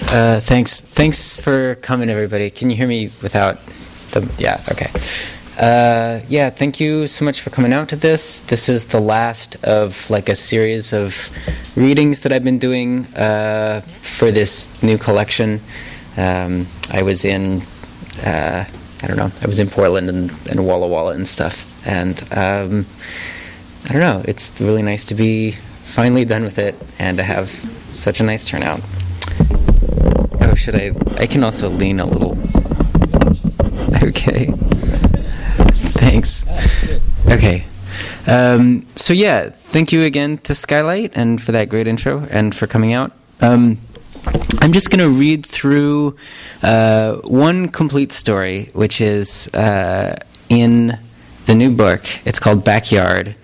Thanks for coming, everybody. Can you hear me without the... Yeah, okay. Thank you so much for coming out to this. This is the last of a series of readings that I've been doing for this new collection. I was in Portland and Walla Walla and stuff. And I don't know, it's really nice to be finally done with it and to have such a nice turnout. Oh, I can also lean a little. Okay. Thanks. Okay. Thank you again to Skylight and for that great intro and for coming out. I'm just going to read through one complete story, which is in the new book. It's called Backyard,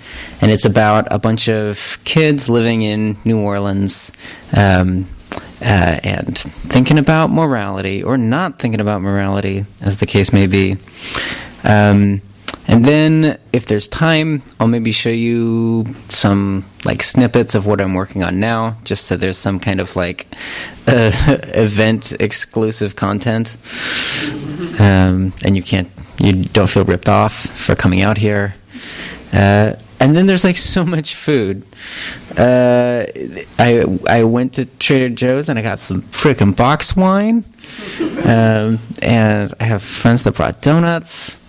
and it's about a bunch of kids living in New Orleans and thinking about morality, or not thinking about morality, as the case may be. And then, if there's time, I'll maybe show you some snippets of what I'm working on now, just so there's some kind of event exclusive content, and you don't feel ripped off for coming out here. And then there's so much food. I went to Trader Joe's and I got some frickin' box wine, and I have friends that brought donuts.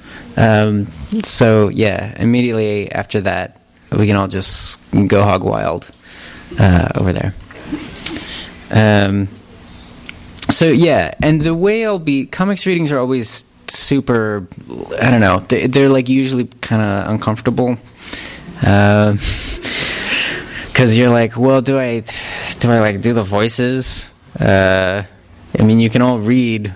Immediately after that, we can all just go hog wild over there. And the way comics readings are always super, I don't know, they're usually kind of uncomfortable. Because you're well, do I do the voices? You can all read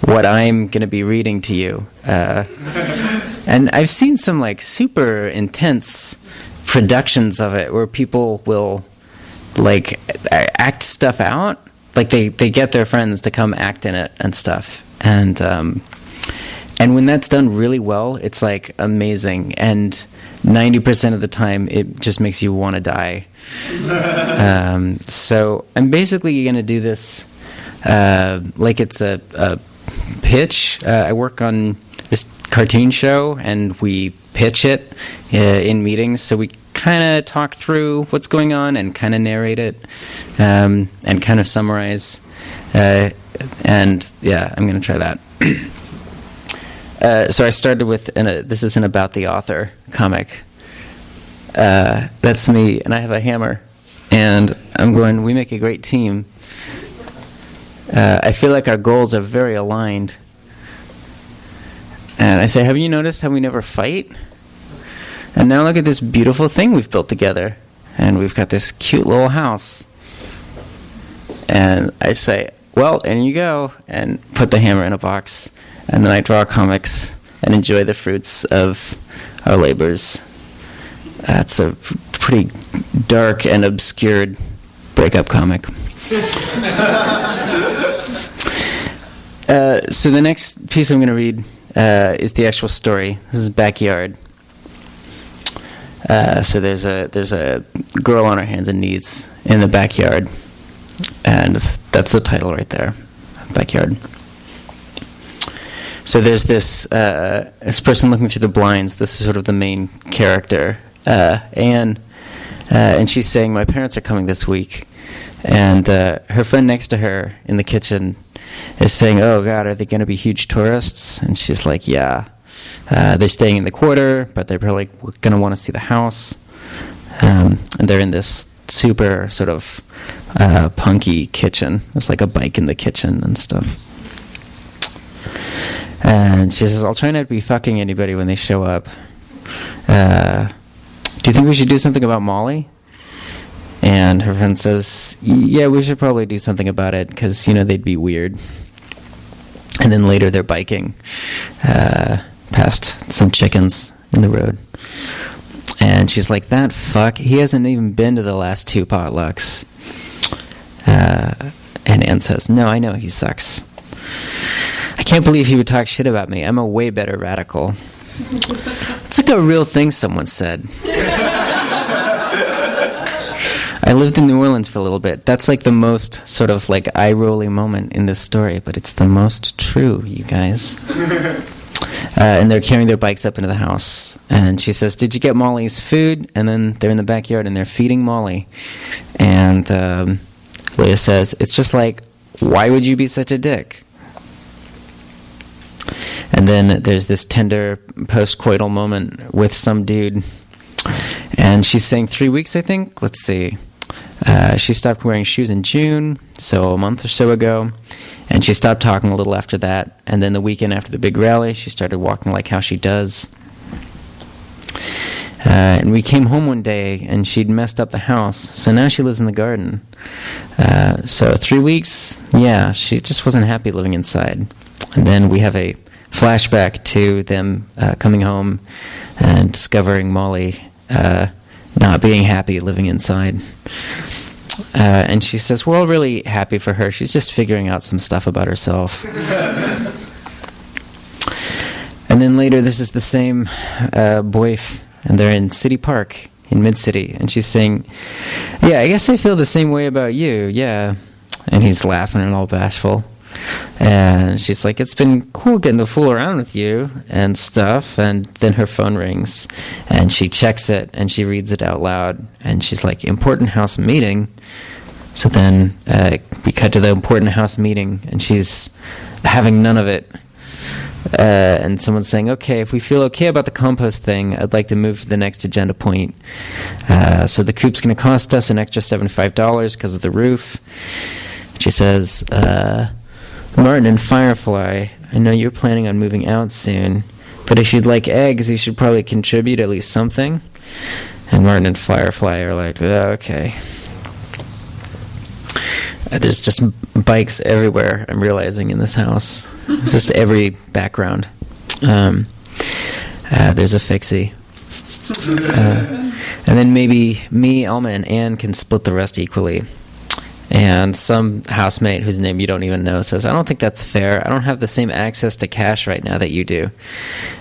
what I'm going to be reading to you. And I've seen some super intense productions of it where people will act stuff out. They get their friends to come act in it and stuff. And when that's done really well, it's amazing. And 90% of the time, it just makes you want to die. So I'm basically going to do this it's a pitch. I work on this cartoon show, and we pitch it in meetings. So we kind of talk through what's going on and kind of narrate it and kind of summarize. I'm going to try that. So I started with, this is an About the Author comic. That's me, and I have a hammer. And I'm going, we make a great team. I feel like our goals are very aligned. And I say, have you noticed how we never fight? And now look at this beautiful thing we've built together. And we've got this cute little house. And I say, well, in you go. And put the hammer in a box. And then I draw comics and enjoy the fruits of our labors. That's a pretty dark and obscured breakup comic. So the next piece I'm going to read is the actual story. This is Backyard. So there's a girl on her hands and knees in the backyard, and that's the title right there, Backyard. So there's this person looking through the blinds. This is sort of the main character, Anne, and she's saying, "My parents are coming this week," and her friend next to her in the kitchen is saying, "Oh God, are they going to be huge tourists?" And she's like, "Yeah, they're staying in the quarter, but they're probably going to want to see the house." And they're in this super sort of punky kitchen. There's a bike in the kitchen and stuff. And she says, "I'll try not to be fucking anybody when they show up. Do you think we should do something about Molly?" And her friend says, "Yeah, we should probably do something about it, because, they'd be weird." And then later they're biking past some chickens in the road. And she's like, "That fuck, he hasn't even been to the last 2 potlucks." And Anne says, "No, I know he sucks. I can't believe he would talk shit about me. I'm a way better radical." It's a real thing someone said. I lived in New Orleans for a little bit. That's like the most sort of like eye-rolly moment in this story, but it's the most true, you guys. And they're carrying their bikes up into the house. And she says, "Did you get Molly's food?" And then they're in the backyard and they're feeding Molly. And Leah says, "It's just like, why would you be such a dick?" And then there's this tender post-coital moment with some dude. And she's saying 3 weeks, I think. Let's see. She stopped wearing shoes in June, so a month or so ago. And she stopped talking a little after that. And then the weekend after the big rally, she started walking like how she does. And we came home one day, and she'd messed up the house. So now she lives in the garden. So 3 weeks, yeah, she just wasn't happy living inside. And then we have a flashback to them coming home and discovering Molly not being happy living inside. And she says, we're all really happy for her. She's just figuring out some stuff about herself. And then later, this is the same boyf, and they're in City Park in Mid-City. And she's saying, "Yeah, I guess I feel the same way about you, yeah." And he's laughing and all bashful. And she's like, "It's been cool getting to fool around with you and stuff." And then her phone rings, and she checks it, and she reads it out loud. And she's like, "Important house meeting." So then we cut to the important house meeting, and she's having none of it. And someone's saying, "Okay, if we feel okay about the compost thing, I'd like to move to the next agenda point. So the coop's going to cost us an extra $75 because of the roof." She says, "Martin and Firefly, I know you're planning on moving out soon, but if you'd like eggs, you should probably contribute at least something." And Martin and Firefly are like, "Okay." There's just bikes everywhere, I'm realizing, in this house. It's just every background. There's a fixie. And then maybe me, Alma, and Anne can split the rest equally. And some housemate whose name you don't even know says, "I don't think that's fair. I don't have the same access to cash right now that you do."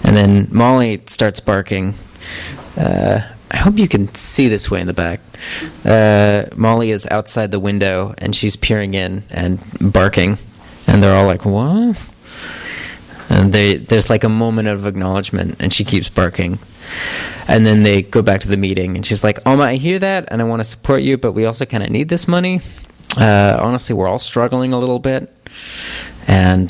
And then Molly starts barking. I hope you can see this way in the back. Molly is outside the window, and she's peering in and barking. And they're all like, "What?" And there's like a moment of acknowledgement, and she keeps barking. And then they go back to the meeting, and she's like, "Alma, I hear that, and I want to support you, but we also kind of need this money. Honestly, we're all struggling a little bit." And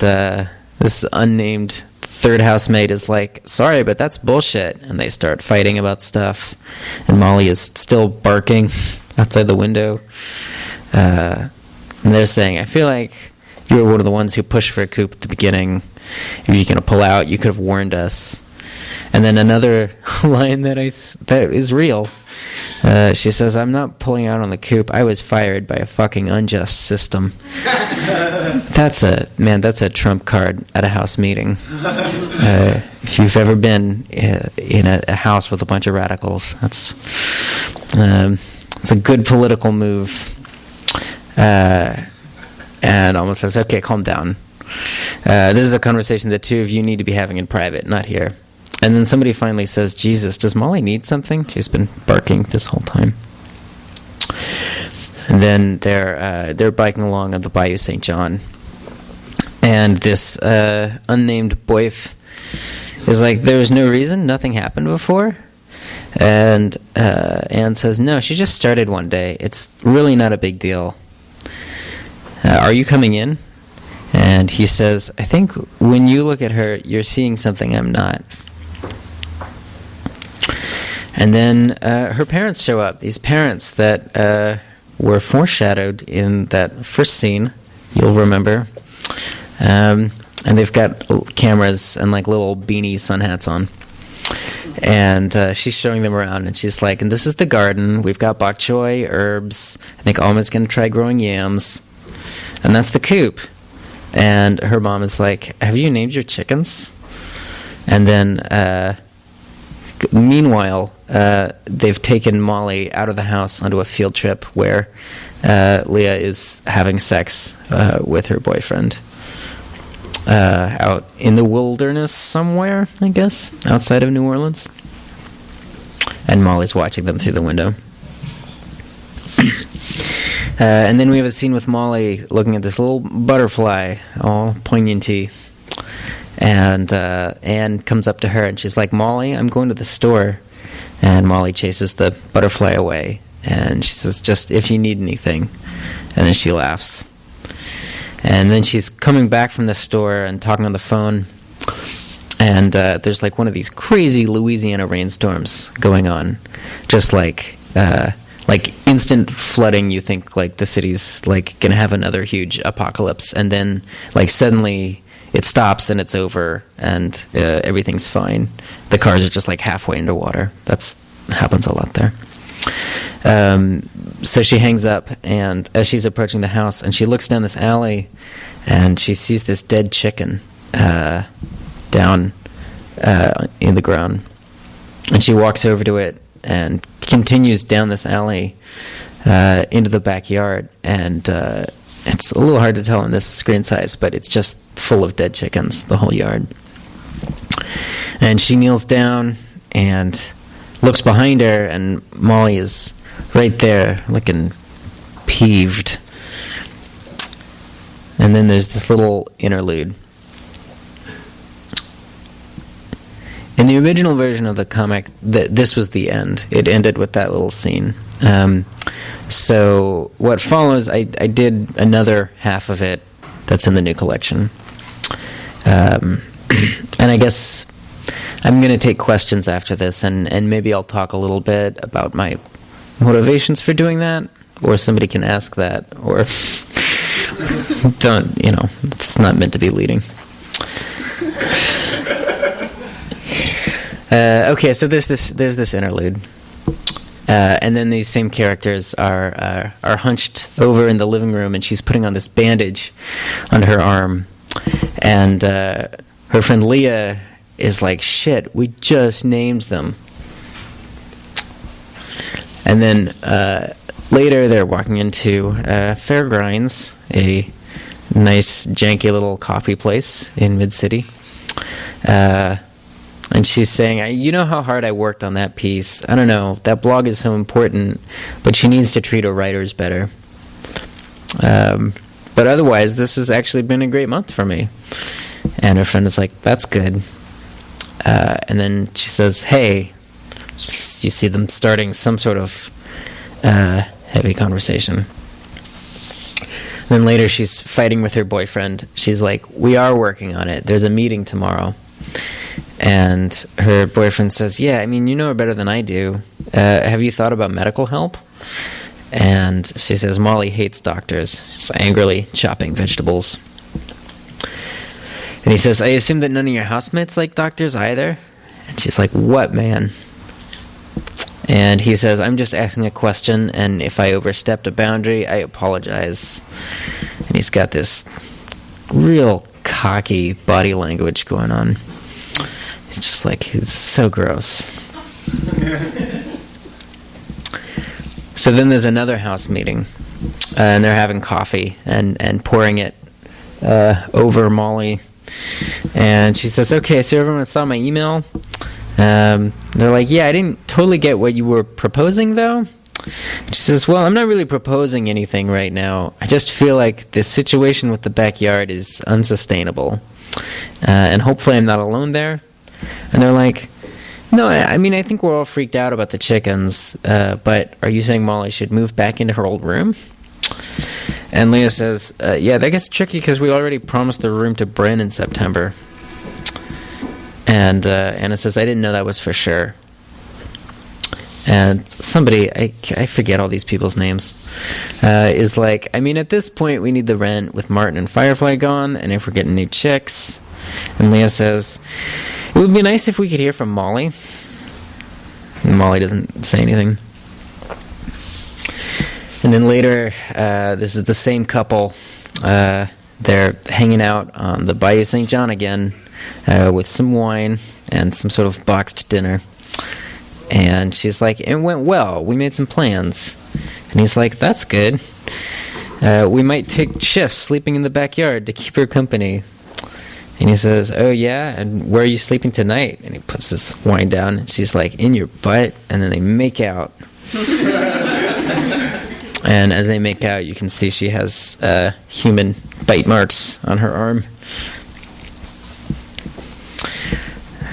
this unnamed third housemate is like, "Sorry, but that's bullshit." And they start fighting about stuff. And Molly is still barking outside the window. And they're saying, "I feel like you were one of the ones who pushed for a coup at the beginning. If you're going to pull out, you could have warned us." And then another line that is real. She says, "I'm not pulling out on the coup. I was fired by a fucking unjust system." That's a trump card at a house meeting. If you've ever been in a house with a bunch of radicals, it's a good political move. And Alma says, "Okay, calm down. This is a conversation the two of you need to be having in private, not here." And then somebody finally says, "Jesus, does Molly need something? She's been barking this whole time." And then they're biking along on the Bayou St. John. And this unnamed boyf is like, "There was no reason? Nothing happened before?" And Anne says, "No, she just started one day. It's really not a big deal. Are you coming in?" And he says, "I think when you look at her, you're seeing something I'm not." And then her parents show up, these parents that were foreshadowed in that first scene, you'll remember. And they've got cameras and like little beanie sun hats on. And she's showing them around, and she's like, "And this is the garden. We've got bok choy, herbs. I think Alma's going to try growing yams. And that's the coop." And her mom is like, "Have you named your chickens?" And then, meanwhile, they've taken Molly out of the house onto a field trip where Leah is having sex with her boyfriend out in the wilderness somewhere, I guess, outside of New Orleans. And Molly's watching them through the window. And then we have a scene with Molly looking at this little butterfly, all poignanty. And Anne comes up to her and she's like, Molly, I'm going to the store. And Molly chases the butterfly away. And she says, just if you need anything. And then she laughs. And then she's coming back from the store and talking on the phone. And there's like one of these crazy Louisiana rainstorms going on. Just like instant flooding. You think like the city's like going to have another huge apocalypse. And then like suddenly it stops and it's over and everything's fine. The cars are just like halfway underwater. That happens a lot there. So she hangs up, and as she's approaching the house, and she looks down this alley, and she sees this dead chicken down in the ground. And she walks over to it and continues down this alley into the backyard. And it's a little hard to tell in this screen size, but it's just full of dead chickens, the whole yard. And she kneels down and looks behind her, and Molly is right there looking peeved. And then there's this little interlude. In the original version of the comic, this was the end. It ended with that little scene. So what follows, I did another half of it that's in the new collection. And I guess I'm going to take questions after this, and maybe I'll talk a little bit about my motivations for doing that, or somebody can ask that, or don't, it's not meant to be leading. Okay, so there's this interlude, and then these same characters are hunched over in the living room, and she's putting on this bandage on her arm, and her friend Leah is like, shit, we just named them. And then later they're walking into Fairgrinds, a nice, janky little coffee place in Mid-City. And she's saying, you know how hard I worked on that piece. I don't know, that blog is so important, but she needs to treat her writers better. But otherwise, this has actually been a great month for me. And her friend is like, that's good. And then she says, hey, you see them starting some sort of heavy conversation. Then later she's fighting with her boyfriend. She's like, we are working on it. There's a meeting tomorrow. And her boyfriend says, yeah, I mean, you know her better than I do. Have you thought about medical help? And she says, Molly hates doctors. She's angrily chopping vegetables. And he says, I assume that none of your housemates like doctors either? And she's like, what, man? And he says, I'm just asking a question, and if I overstepped a boundary, I apologize. And he's got this real cocky body language going on. It's just like, it's so gross. So then there's another house meeting, and they're having coffee and pouring it over Molly. And she says, okay, so everyone saw my email? They're like, yeah, I didn't totally get what you were proposing, though. She says, well, I'm not really proposing anything right now. I just feel like this situation with the backyard is unsustainable. And hopefully I'm not alone there. And they're like, no, I mean, I think we're all freaked out about the chickens, but are you saying Molly should move back into her old room? And Leah says, yeah, that gets tricky because we already promised the room to Bryn in September. And Anna says, I didn't know that was for sure. And somebody, I forget all these people's names, is like, I mean, at this point, we need the rent with Martin and Firefly gone, and if we're getting new chicks. And Leah says, it would be nice if we could hear from Molly. And Molly doesn't say anything. And then later, this is the same couple. They're hanging out on the Bayou St. John again with some wine and some sort of boxed dinner. And she's like, it went well. We made some plans. And he's like, that's good. We might take shifts sleeping in the backyard to keep her company. And he says, oh, yeah? And where are you sleeping tonight? And he puts his wine down. And she's like, in your butt. And then they make out. And as they make out, you can see she has human bite marks on her arm.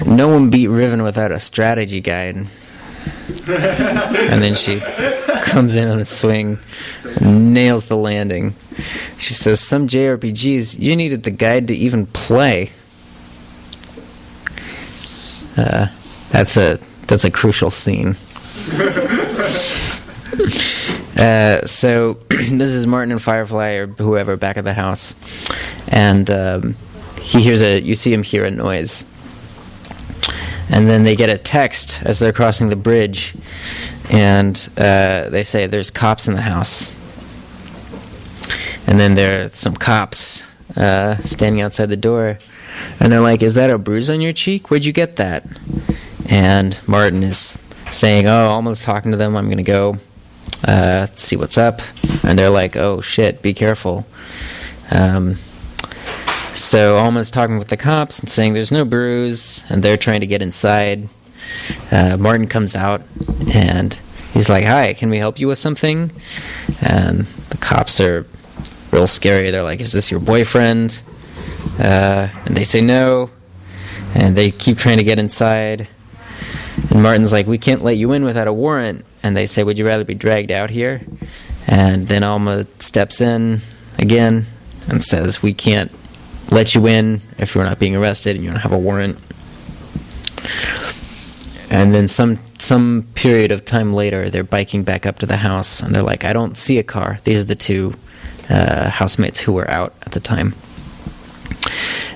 No one beat Riven without a strategy guide. And then she comes in on a swing and nails the landing. She says, some JRPGs, you needed the guide to even play. That's a crucial scene. So this is Martin and Firefly or whoever back at the house, and you see him hear a noise, and then they get a text as they're crossing the bridge, and they say there's cops in the house, and then there are some cops standing outside the door, and they're like, is that a bruise on your cheek? Where'd you get that? And Martin is saying, oh, almost talking to them, I'm gonna go see what's up. And they're like, oh shit, be careful. So Alma's talking with the cops and saying there's no bruise, and they're trying to get inside. Martin comes out and he's like, hi, can we help you with something? And the cops are real scary. They're like, is this your boyfriend? And they say no, and they keep trying to get inside. And Martin's like, we can't let you in without a warrant. And they say, would you rather be dragged out here? And then Alma steps in again and says, we can't let you in if you're not being arrested and you don't have a warrant. And then some period of time later, they're biking back up to the house, and they're like, I don't see a car. These are the two housemates who were out at the time.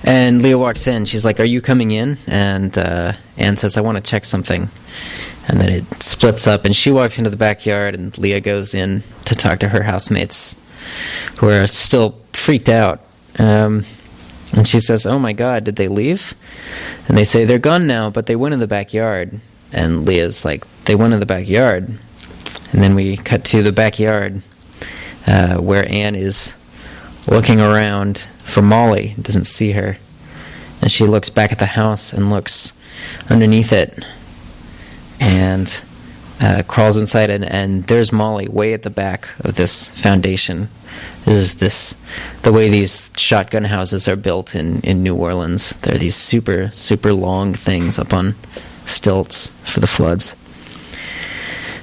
And Leah walks in. She's like, are you coming in? And Anne says, I want to check something. And then it splits up, and she walks into the backyard, and Leah goes in to talk to her housemates, who are still freaked out. And she says, oh my God, did they leave? And they say, they're gone now, but they went in the backyard. And Leah's like, they went in the backyard. And then we cut to the backyard, where Anne is looking around for Molly, doesn't see her. And she looks back at the house and looks underneath it, and crawls inside, and there's Molly way at the back of this foundation. This the way these shotgun houses are built in New Orleans. They're these super, super long things up on stilts for the floods.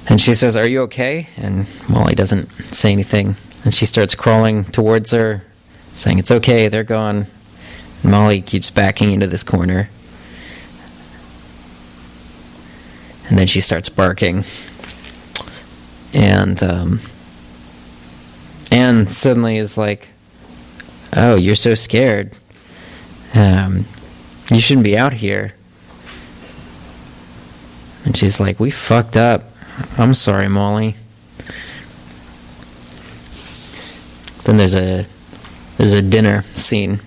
And she says, are you okay? And Molly doesn't say anything. And she starts crawling towards her, saying, it's okay, they're gone. And Molly keeps backing into this corner. And then she starts barking. And Anne suddenly is like, oh, you're so scared. You shouldn't be out here. And she's like, we fucked up. I'm sorry, Molly. Then there's a dinner scene.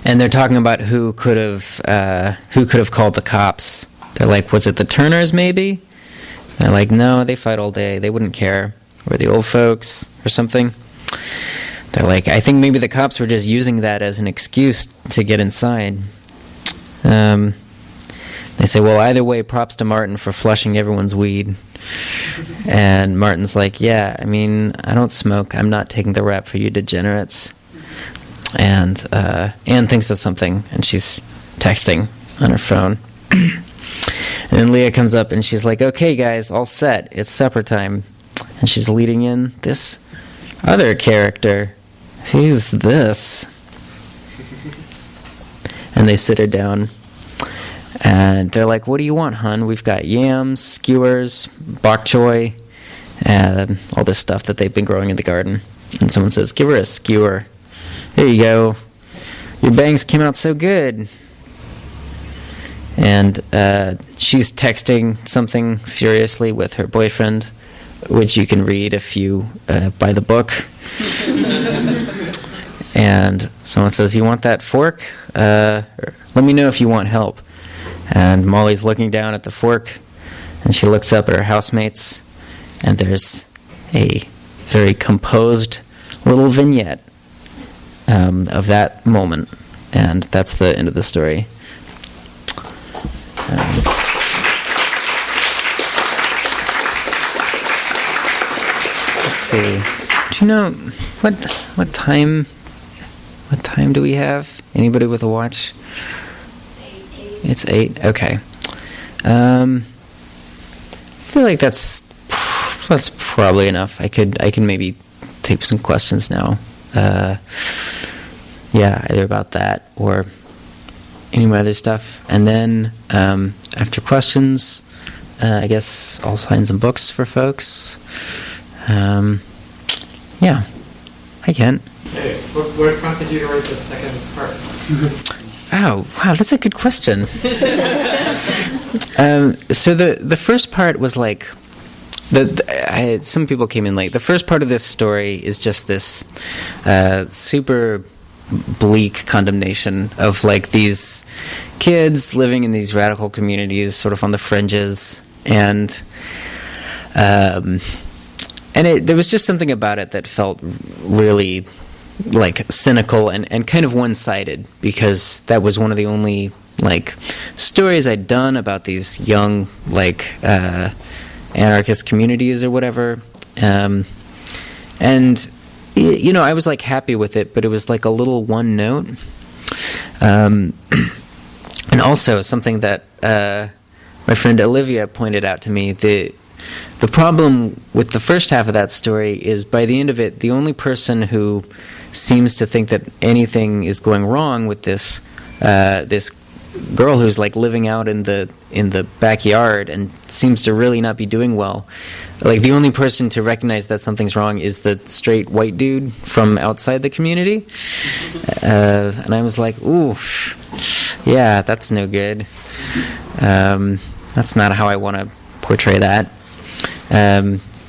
And they're talking about who could have called the cops. They're like, was it the Turners, maybe? They're like, no, they fight all day. They wouldn't care. Or the old folks or something. They're like, I think maybe the cops were just using that as an excuse to get inside. They say, well, either way, props to Martin for flushing everyone's weed. And Martin's like, yeah, I mean, I don't smoke. I'm not taking the rap for you degenerates. And Anne thinks of something, and she's texting on her phone. And then Leah comes up, and she's like, okay, guys, all set. It's supper time. And she's leading in this other character. Who's this? And they sit her down. And they're like, what do you want, hun? We've got yams, skewers, bok choy, all this stuff that they've been growing in the garden. And someone says, give her a skewer. There you go. Your bangs came out so good. And she's texting something furiously with her boyfriend, which you can read if you buy the book. And someone says, you want that fork? Let me know if you want help. And Molly's looking down at the fork, and she looks up at her housemates, and there's a very composed little vignette of that moment. And that's the end of the story. see. Do you know what time? What time do we have? Anybody with a watch? It's 8. Okay. I feel like that's probably enough. I can maybe take some questions now. Either about that or any of my other stuff. And then after questions, I guess I'll sign some books for folks. I can. Hey, what prompted you to write the second part? Oh, wow, that's a good question. So the first part was like, some people came in late. The first part of this story is just this super bleak condemnation of like these kids living in these radical communities, sort of on the fringes, and there was just something about it that felt really like cynical and kind of one-sided, because that was one of the only like stories I'd done about these young like anarchist communities or whatever, and I was like happy with it, but it was like a little one note, and also something that my friend Olivia pointed out to me. The problem with the first half of that story is, by the end of it, the only person who seems to think that anything is going wrong with this girl who's like living out in the backyard and seems to really not be doing well. Like, the only person to recognize that something's wrong is the straight white dude from outside the community. And I was like, ooh, yeah, that's no good. That's not how I want to portray that.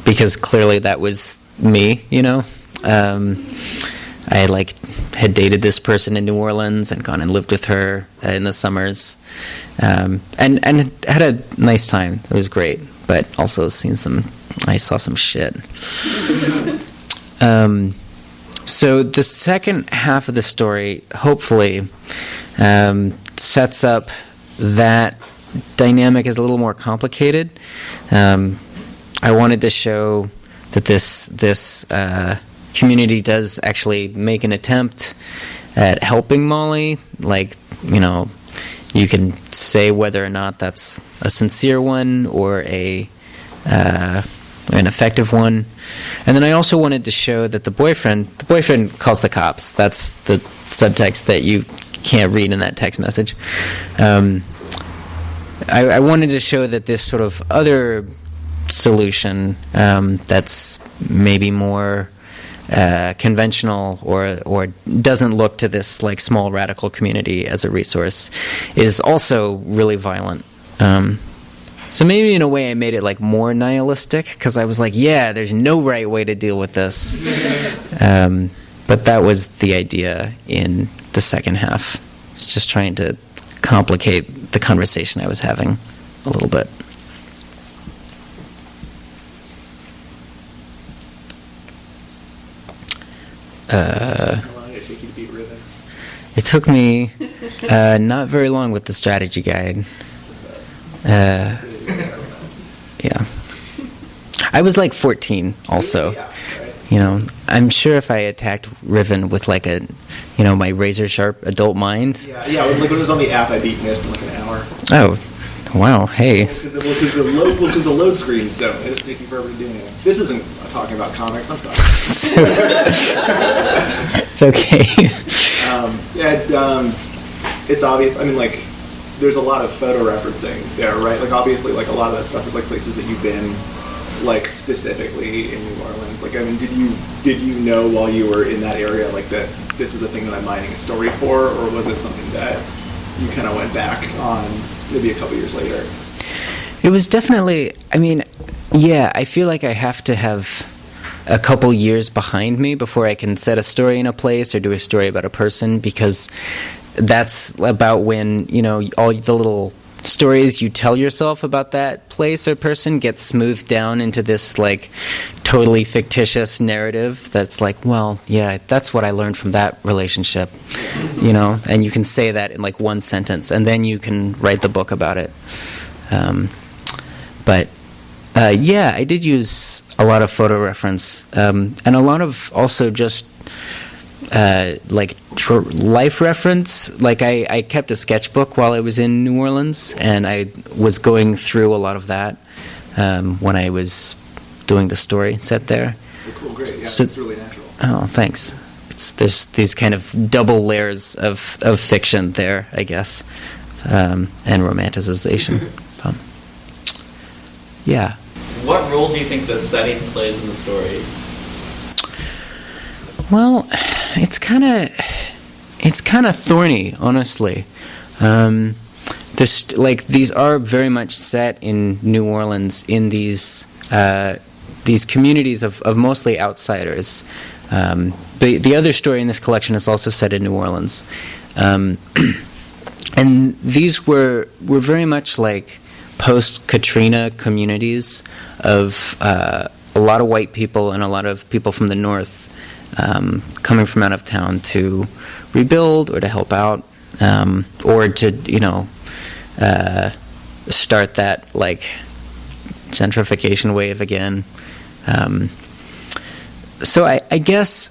Because clearly that was me, I like had dated this person in New Orleans and gone and lived with her in the summers, and had a nice time. It was great, but also I saw some shit. So the second half of the story hopefully sets up that dynamic is a little more complicated. I wanted to show that this community does actually make an attempt at helping Molly. Like, you can say whether or not that's a sincere one or an effective one. And then I also wanted to show that the boyfriend calls the cops. That's the subtext that you can't read in that text message. I wanted to show that this sort of other solution that's maybe more conventional or doesn't look to this like small radical community as a resource is also really violent. So maybe in a way I made it like more nihilistic, because I was like, yeah, there's no right way to deal with this. But that was the idea in the second half. It's just trying to complicate the conversation I was having a little bit. How long did it take you to beat Riven? It took me not very long with the strategy guide. Yeah. I was like 14 also. Yeah, right. I'm sure if I attacked Riven with like my razor sharp adult mind. Yeah. Like when it was on the app, I beat Mist in like an hour. Oh, wow, hey. Because the load screens don't. It just take you forever to do anything. This isn't talking about comics. I'm sorry. It's okay. It's obvious. I mean, like, there's a lot of photo referencing there, right? Like, obviously, like a lot of that stuff is like places that you've been, like specifically in New Orleans. Like, I mean, did you know while you were in that area, like, that this is a thing that I'm mining a story for, or was it something that you kind of went back on maybe a couple years later? It was definitely, I feel like I have to have a couple years behind me before I can set a story in a place or do a story about a person, because that's about when, all the little stories you tell yourself about that place or person get smoothed down into this, like, totally fictitious narrative that's like, well, yeah, that's what I learned from that relationship, and you can say that in, like, one sentence, and then you can write the book about it. I did use a lot of photo reference, and a lot of also just life reference. Like I kept a sketchbook while I was in New Orleans, and I was going through a lot of that when I was doing the story set there. Oh, cool, great. Yeah, So- it's really natural. Oh, thanks. There's these kind of double layers of fiction there, I guess, and romanticization. Yeah. What role do you think the setting plays in the story? Well, it's kind of thorny, honestly. These are very much set in New Orleans, in these communities of mostly outsiders. The other story in this collection is also set in New Orleans, and these were very much like post-Katrina communities of a lot of white people and a lot of people from the north coming from out of town to rebuild or to help out, or to start that like gentrification wave again. So I guess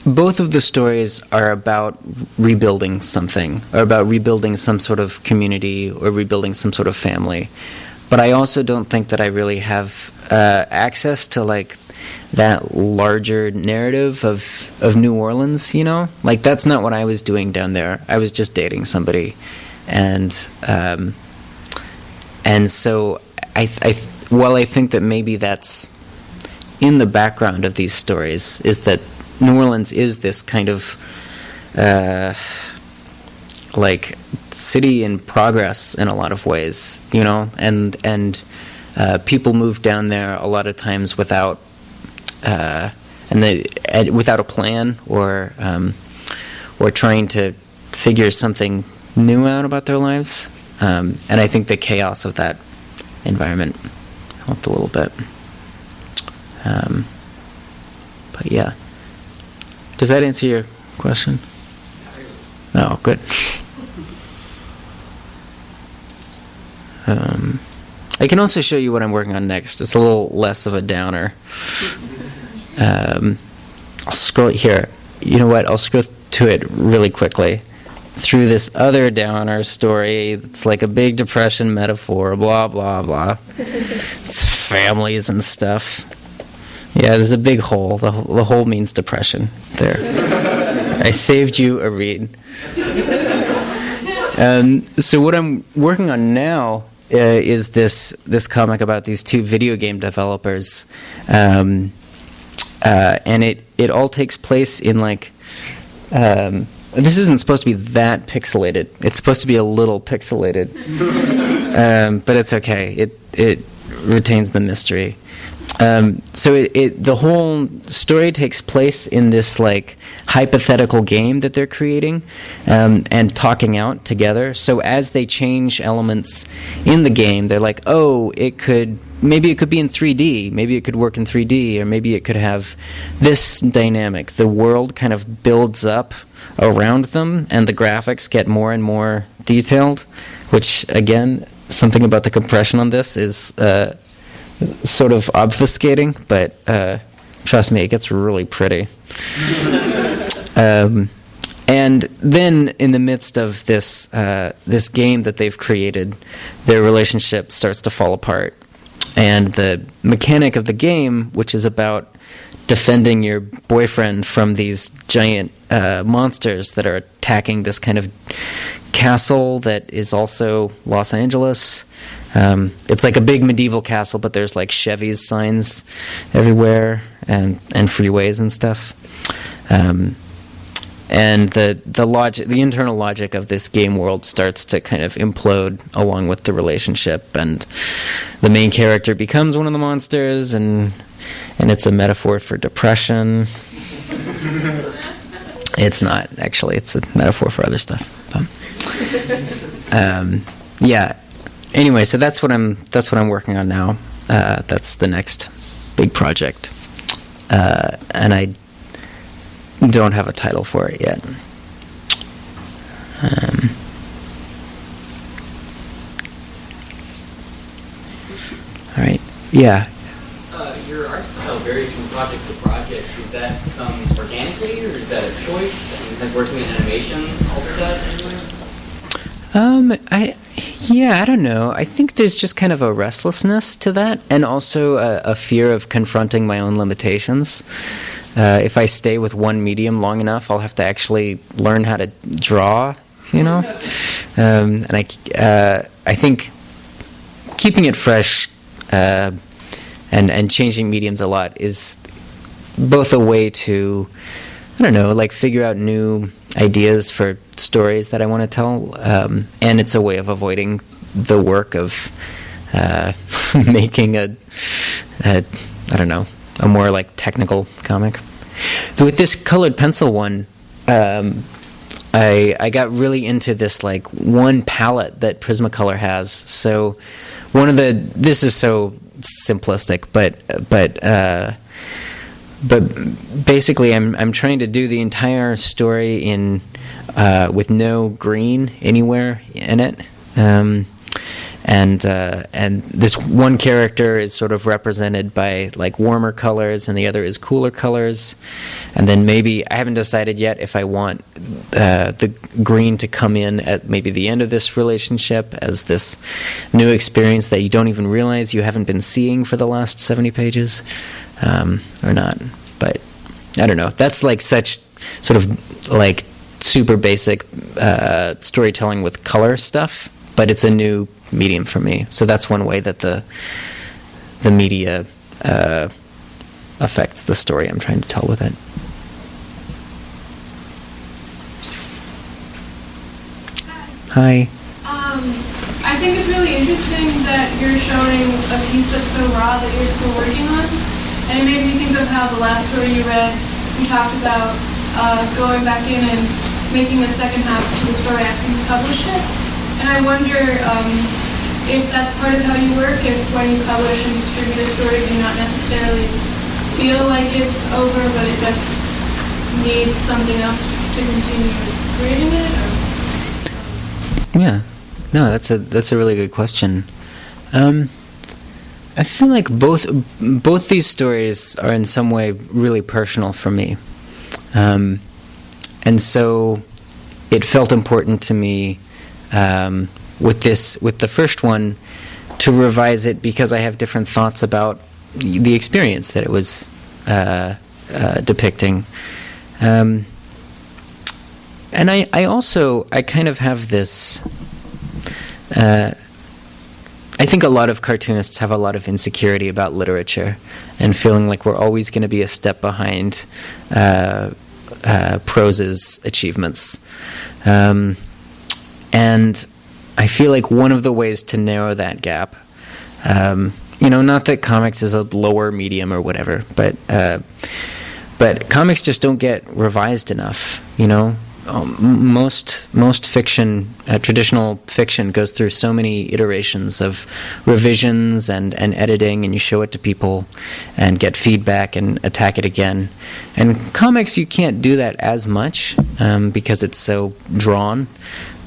both of the stories are about rebuilding something, or about rebuilding some sort of community, or rebuilding some sort of family. But I also don't think that I really have access to like that larger narrative of New Orleans, you know? Like that's not what I was doing down there. I was just dating somebody. And so while I think that maybe that's in the background of these stories, is that New Orleans is this kind of like city in progress in a lot of ways, you know, and people move down there a lot of times without without a plan or trying to figure something new out about their lives, and I think the chaos of that environment helped a little bit. But yeah. Does that answer your question? Oh, good. I can also show you what I'm working on next. It's a little less of a downer. I'll scroll here. You know what? I'll scroll to it really quickly. Through this other downer story that's like a big depression metaphor, blah, blah, blah. It's families and stuff. Yeah, there's a big hole. The hole means depression. There. I saved you a read. So what I'm working on now is this comic about these two video game developers. And it all takes place in like... this isn't supposed to be that pixelated. It's supposed to be a little pixelated. But it's okay. It retains the mystery. So the whole story takes place in this like hypothetical game that they're creating and talking out together. So as they change elements in the game, they're like, oh, maybe it could be in 3D, maybe it could work in 3D, or maybe it could have this dynamic. The world kind of builds up around them, and the graphics get more and more detailed, which again, something about the compression on this is sort of obfuscating, but trust me, it gets really pretty. And then in the midst of this game that they've created, their relationship starts to fall apart. And the mechanic of the game, which is about defending your boyfriend from these giant monsters that are attacking this kind of castle that is also Los Angeles. It's like a big medieval castle, but there's like Chevy's signs everywhere and freeways and stuff. And the internal logic of this game world starts to kind of implode along with the relationship, and the main character becomes one of the monsters, and it's a metaphor for depression. It's not actually; it's a metaphor for other stuff. Yeah. Anyway, so that's what I'm working on now. That's the next big project, and I don't have a title for it yet. All right. Yeah. project to project, does that come organically, or is that a choice? And has working in animation altered that anyway? I don't know. I think there's just kind of a restlessness to that, and also a fear of confronting my own limitations. If I stay with one medium long enough, I'll have to actually learn how to draw, and I think keeping it fresh and changing mediums a lot is both a way to, figure out new ideas for stories that I want to tell, and it's a way of avoiding the work of making a more like technical comic. But with this colored pencil one, I got really into this like one palette that Prismacolor has. So this is so simplistic, but basically I'm trying to do the entire story in with no green anywhere in it. And this one character is sort of represented by like warmer colors, and the other is cooler colors. And then maybe I haven't decided yet if I want the green to come in at maybe the end of this relationship as this new experience that you don't even realize you haven't been seeing for the last 70 pages, or not. But I don't know. That's like such sort of like super basic storytelling with color stuff, but it's a new medium for me. So that's one way that the media affects the story I'm trying to tell with it. Hi. I think it's really interesting that you're showing a piece that's so raw that you're still working on. And it made me think of how the last story you read, you talked about going back in and making a second half to the story after you published it. And I wonder if that's part of how you work, if when you publish and distribute a story, you not necessarily feel like it's over, but it just needs something else to continue reading it? Or? Yeah. No, that's a really good question. I feel like both these stories are in some way really personal for me. And so it felt important to me with the first one to revise it because I have different thoughts about the experience that it was depicting. And I kind of have this I think a lot of cartoonists have a lot of insecurity about literature and feeling like we're always going to be a step behind prose's achievements. And I feel like one of the ways to narrow that gap, not that comics is a lower medium or whatever, but comics just don't get revised enough, Most fiction, traditional fiction, goes through so many iterations of revisions and editing, and you show it to people and get feedback and attack it again. And comics, you can't do that as much because it's so drawn.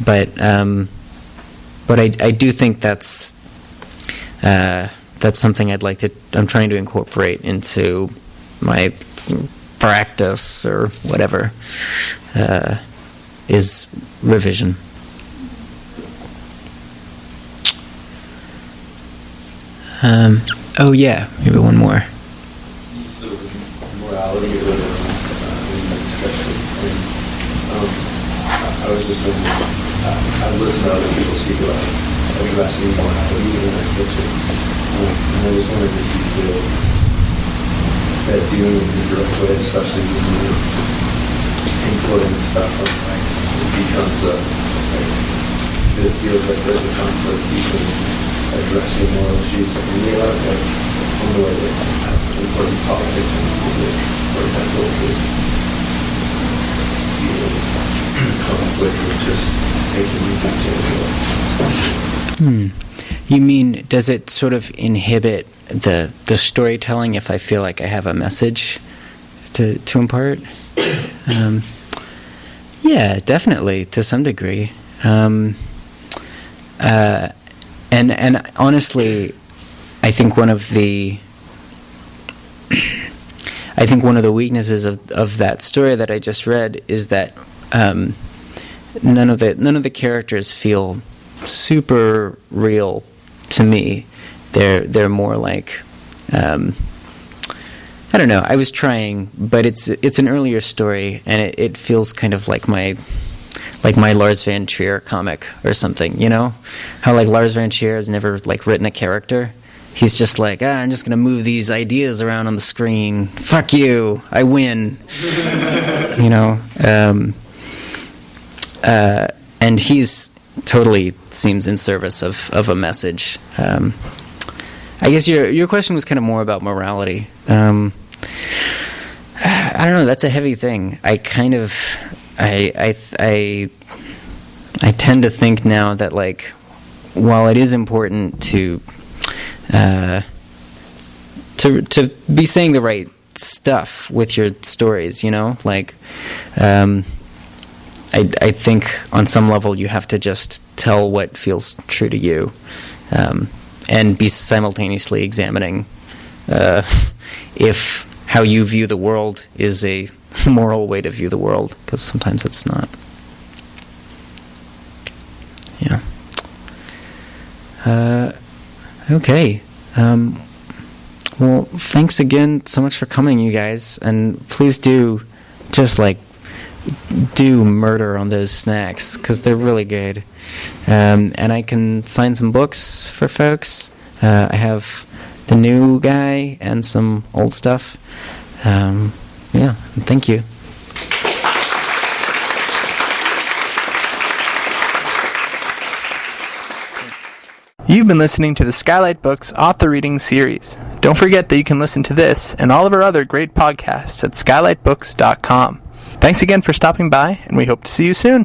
But I do think that's something I'm trying to incorporate into my practice or whatever. Is revision. Maybe one more. Sort of morality or discussion. I was just wondering, I've listened to other people speak about addressing morality in their fiction. And I was wondering if you feel that doing it in a direct way, especially when you're including stuff from it becomes it feels like there's a conflict between addressing moral issues that we realize, like in the way that important politics and music, for example, could conflict with just making music to You mean, does it sort of inhibit the storytelling if I feel like I have a message to impart? Yeah, definitely, to some degree. And honestly, I think one of the I think one of the weaknesses of that story that I just read is that none of the characters feel super real to me. They're more like I don't know. I was trying, but it's an earlier story, and it feels kind of like my Lars Van Trier comic or something. You know how like Lars Van Trier has never like written a character. He's just like, I'm just gonna move these ideas around on the screen. Fuck you, I win. You know, and he's totally seems in service of a message. I guess your question was kind of more about morality. I don't know. That's a heavy thing. I tend to think now that like, while it is important to be saying the right stuff with your stories, you know, like, I think on some level you have to just tell what feels true to you, and be simultaneously examining if how you view the world is a moral way to view the world, because sometimes it's not. Yeah. Okay. Well, thanks again so much for coming, you guys, and please do just like do murder on those snacks, because they're really good. And I can sign some books for folks. I have the new guy and some old stuff. Yeah, thank you. You've been listening to the Skylight Books Author Reading Series. Don't forget that you can listen to this and all of our other great podcasts at skylightbooks.com. Thanks again for stopping by, and we hope to see you soon.